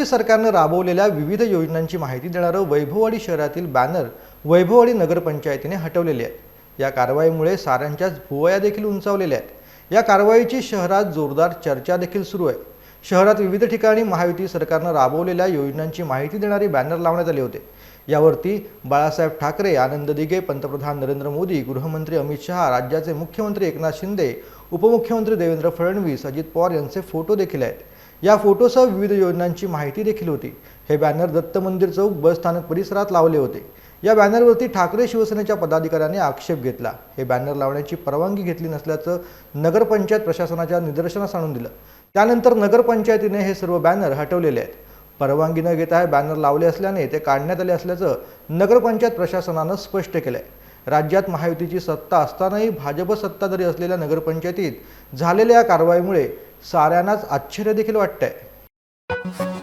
महायुती सरकारनं राबवलेल्या विविध योजनांची माहिती देणारं वैभववाडी शहरातील बॅनर वैभववाडी नगरपंचायतीने हटवलेले आहेत। या कारवाईमुळे साऱ्यांच्याच भुवया देखील उंचावलेल्या आहेत। या कारवाईची शहरात जोरदार चर्चा देखील सुरू आहे। शहरात विविध ठिकाणी महायुती सरकारनं राबवलेल्या योजनांची माहिती देणारे बॅनर लावण्यात आले होते। यावरती बाळासाहेब ठाकरे, आनंद दिघे, पंतप्रधान नरेंद्र मोदी, गृहमंत्री अमित शहा, राज्याचे मुख्यमंत्री एकनाथ शिंदे, उपमुख्यमंत्री देवेंद्र फडणवीस, अजित पवार यांचे फोटो देखील आहेत। या फोटोसह विविध योजनांची माहिती देखील होती। हे बॅनर दत्त मंदिर चौक बस स्थानक परिसरात लावले होते। या बॅनरवरती ठाकरे शिवसेनेच्या पदाधिकाऱ्यांनी आक्षेप घेतला। हे बॅनर लावण्याची परवानगी घेतली नसल्याचं नगरपंचायत प्रशासनाच्या निदर्शनास आणून दिलं। त्यानंतर नगरपंचायतीने हे सर्व बॅनर हटवलेले आहेत। परवानगी न घेता हे बॅनर लावले असल्याने ते काढण्यात आले असल्याचं नगरपंचायत प्रशासनानं स्पष्ट केलंय। राज्यात महायुतीची सत्ता असतानाही भाजप सत्ताधारी असलेल्या नगरपंचायतीत झालेल्या या कारवाईमुळे साऱ्यांनाच आश्चर्य देखील वाटतंय।